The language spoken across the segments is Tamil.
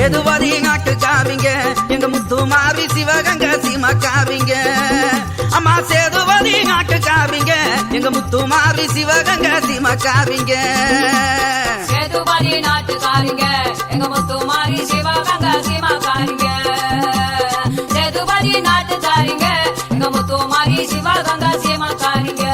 சேதுபதி நாட்டுக்காரிங்க எங்க முத்துமாரி சிவகங்கை சீமக்காரிங்க. அம்மா சேதுபதி நாட்டுக்காரிங்க எங்க முத்துமாரி சிவகங்கை சீமக்காரிங்க. சேதுபதி நாட்டுக்காரிங்க எங்க முத்துமாரி சிவகங்கை சீமக்காரிங்க. சேதுபதி நாட்டுக்காரிங்க எங்க முத்துமாரி சிவகங்கை சீமக்காரிங்க.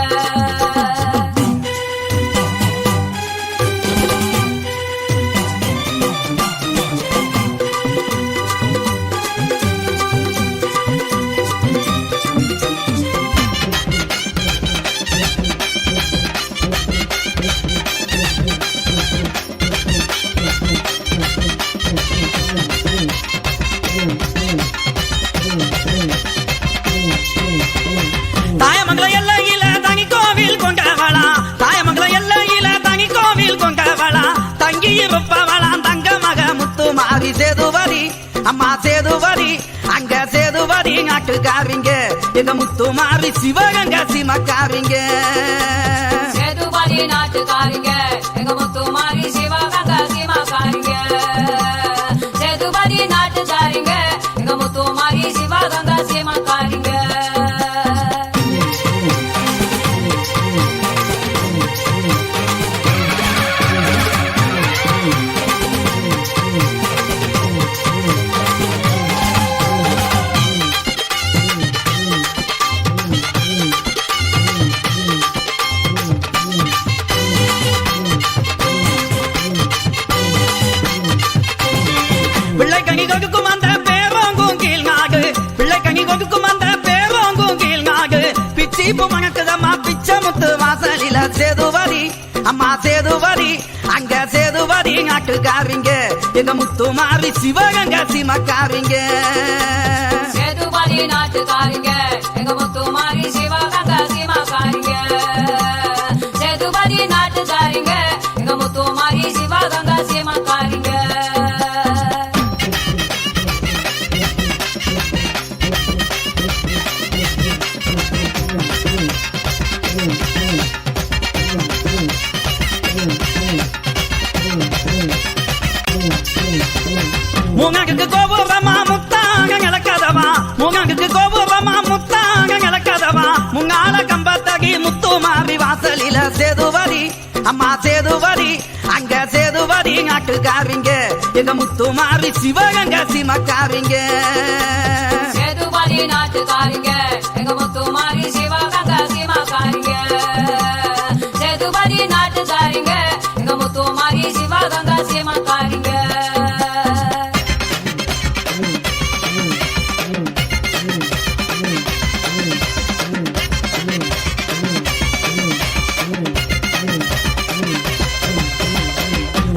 தாயமங்கலம் எல்லையில தனி கோவில் கொண்டவளா, தாயமங்கலம் எல்லையில தனி கோவில் கொண்டவளா, தங்கி இருப்பவளாம் தங்க மக முத்துமாரி சேதுபதி. அம்மா சேதுபதி அங்க சேதுபதி நாட்டுக்காரிங்க எங்க முத்துமாரி சிவகங்கை சீமக்காரிங்க. சேதுபதி நாட்டுக்காரிங்க எங்க முத்துமாரி சிவகங்கை சீமக்காரிங்க. சேதுபதி நாட்டுக்காரிங்க எங்க முத்துமாரி சிவகங்கை சீமக்காரிங்க. பிள்ளைக்கனி கொடுக்கும் அந்த பேரோங்கும் கீழ் நாடு, பிள்ளைக்கனி கொடுக்கும் அந்த பேரோங்கும் கீழ் நாடு, பிச்சிப்பு மணக்குதம்மா பிச்சை முத்து வாசலில சேதுபதி. அம்மா சேதுபதி அங்க சேதுபதி நாட்டுக்காரிங்க எங்க முத்துமாரி சிவகங்கை சீமக்காரிங்க. சேதுபதி நாட்டுக்காரிங்க எங்க முத்துமாரி சிவகங்கை சீமக்காரிங்க. சேதுபதி நாட்டுக்காரிங்க எங்க முத்துமாரி சிவகங்கை சீமக்காரிங்க. மூங்காக்கு கோபுரமா முத்தாங்க இழக்கதவா, மூங்காக்கு கோபுரமா முத்தாங்க இழக்கதவா, முங்கால கம்பத்தகி முத்துமாரி வாசலில சேதுபதி. அம்மா சேதுபதி அங்க சேதுபதி நாட்டுக்காரிங்க எங்க முத்துமாரி சிவகங்கை சீமக்காரிங்க. சேதுபதி நாட்டுக்காரிங்க எங்க முத்துமாரி சிவகங்கை சீமக்காரிங்க. சேதுபதி நாட்டுக்காரிங்க எங்க முத்துமாரி சிவகங்கை சீமக்காரிங்க.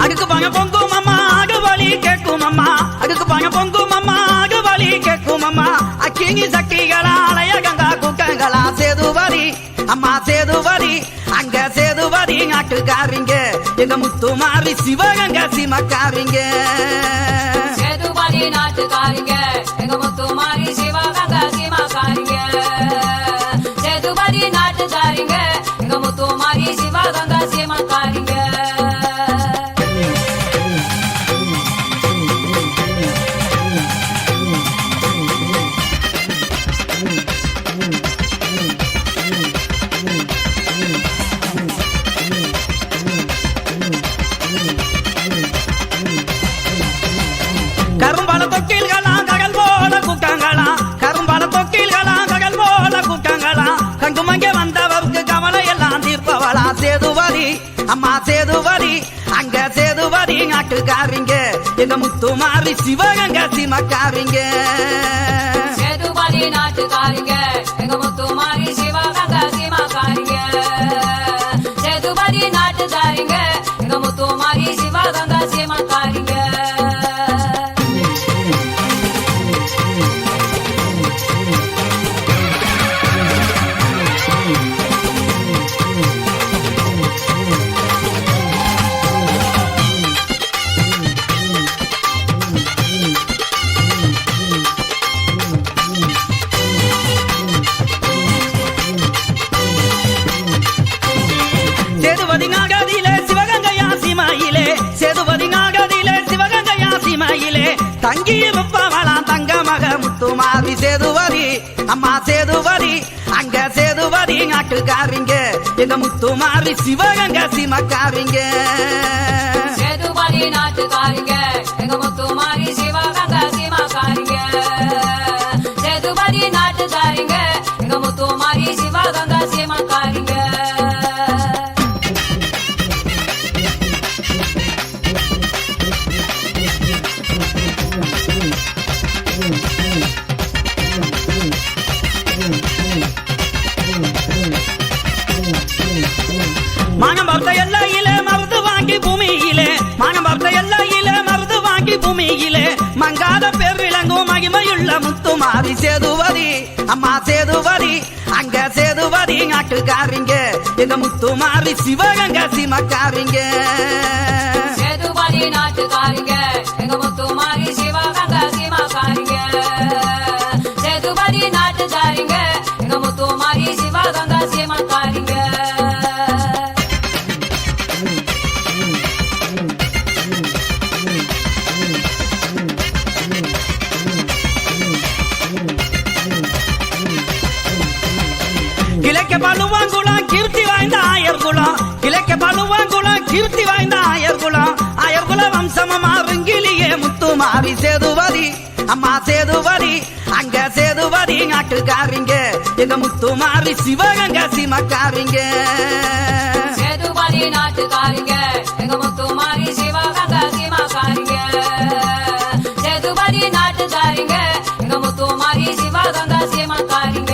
அடுக்கு பாங்க பொங்கும் அம்மா அடுவழி கேட்கும் அம்மா, அடுக்கு பாங்க பொங்கும் அம்மா அடுவழி கேட்கும் அம்மா, அக்கினி சக்திகளா அலைய கங்கா கூட்டங்களா சேதுபதி. அம்மா சேதுபதி அங்க சேதுபதி நாட்டுக்காரிங்க எங்க முத்துமாரி சிவகங்கை சீமக்காரிங்க. சேதுபதி நாட்டுக்காரிங்க எங்க முத்துமாரி சிவகங்கை சீமக்காரிங்க. சேதுபதி நாட்டுக்காரிங்க எங்க முத்துமாரி சிவகங்கை சீமக்காரிங்க. கரும்பால தொக்கில்களா ககல் போல கூட்டங்களா, கரும்பால தொக்கில்களா ககல் போல கூட்டங்களா, கங்குமங்க வந்தவருக்கு கவலை எல்லாம் தீர்ப்பவளா சேதுபதி. அம்மா சேதுபதி அங்க சேதுபதி நாட்டுக்காரிங்க எங்க முத்துமாரி சிவகங்கை சீமக்காரிங்க. சேதுபதி நாட்டுக்காரிங்க எங்க முத்துமாரி சிவகங்கை சீமக்காரிங்க. சேதுபதி நாட்டுக்காரிங்க எங்க முத்துமாரி சிவகங்கை சீமக்காரிங்க. சேதுபதி நாகதியிலே சிவகங்கையா சீமையிலே, சேதுபதி தங்கி இருப்பவளாம் தங்க மக முத்துமாரி சேதுவரி அம்மா சேதுவரி அங்க சேதுவரி நாட்டுக்காரிங்க எங்க முத்துமாரி சிவகங்க சிமக்காரிங்க சேதுபதி நாட்டுக்காரிங்க எங்க முத்துமாரி சிவகங்க சிமக்காரிங்க சேதுபதி நாட்டுக்காரிங்க எங்க முத்துமாரி சிவகங்க சிமக்காரிங்க மானம் பார்த்த எல்லையிலே மருது வாங்கி பூமியிலே மானம் பார்த்த எல்லையிலே மருது வாங்கி பூமியிலே மங்காத பேர் விளங்கும் மகிமையுள்ள முத்துமாரி சேதுவரி அம்மா சேதுவரி அங்க சேதுவரி நாட்டுக்காரிங்க எங்க முத்துமாரி சிவகங்க சிமக்காரிங்க சேதுபதி நாட்டுக்காரிங்க எங்க முத்துமாரி சிவகங்க சிமக்காரிங்க சேதுபதி நாட்டுக்காரிங்க எங்க முத்துமாரி சிவகங்க சிமக்காரிங்க கிழக்க பழுவாங்குளம் கீர்த்தி வாய்ந்த ஆயர்குளம் கிழக்க பழுவாங்குளம் கீர்த்தி வாய்ந்த ஆயர்குளம் ஆயர்குல வம்சமமா ருங்கிலியே முத்துமாரி சேதுவரி அம்மா சேதுவரி அங்க சேதுவரி நாட்டுக்காரிங்க எங்க முத்துமாரி சிவகங்க சிமக்காரிங்க சேதுபதி நாட்டுக்காரிங்க எங்க முத்துமாரி சிவகங்க சிமக்காரிங்க சேதுபதி நாட்டுக்காரிங்க எங்க முத்துமாரி சிவகங்க சிமக்காரிங்க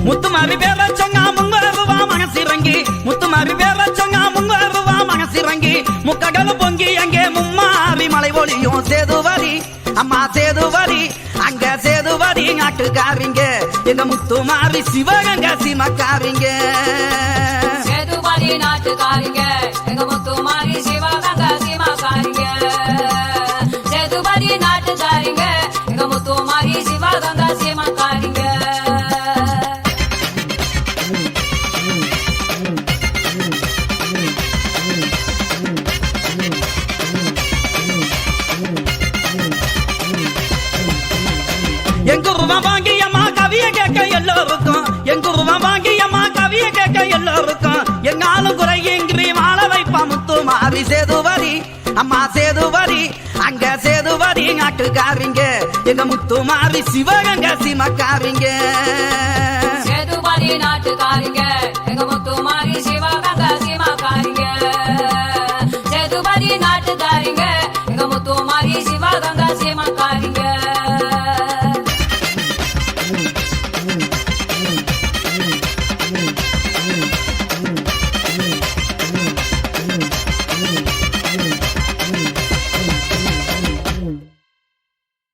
முத்துமாரி பேர சொன்னா முங்கருவா மனசிறங்கி முத்துமாரி பேர சொன்னா முங்கருவா மனசிறங்கி முக்கடல் பொங்கி அங்கே மும்மாரி மலை ஒளியும் சேதுவரி அம்மா சேதுவரி அங்க சேதுவரி நாட்டுக்காரிங்க எங்க முத்துமாரி சிவகங்க சிமக்காரிங்க சேதுபதி நாட்டுக்காரிங்க எங்க முத்துமாரி சிவகங்க சிமக்காரிங்க சேதுபதி நாட்டுக்காரிங்க எங்க முத்துமாரி சிவகங்க சிமக்காரிங்க எங்க ரூபா வாங்கி அம்மா கவிய கேட்க எல்லோருக்கும் எங்க ரூபா வாங்கி அம்மா கவிய கேட்க எல்லோருக்கும் எங்காலும் குறையின்றி வாழ வைப்பா முத்துமாரி சேதுவரி அம்மா சேதுவரி அங்க சேதுவரி நாட்டுக்காரிங்க எங்க முத்துமாரி சிவகங்க சிமக்காரிங்க சேதுபதி நாட்டுக்காரிங்க எங்க முத்துமாரி சிவகங்க சிமக்காரிங்க சேதுபதி நாட்டுக்காரிங்க எங்க முத்துமாரி சிவகங்க சிமக்காரிங்க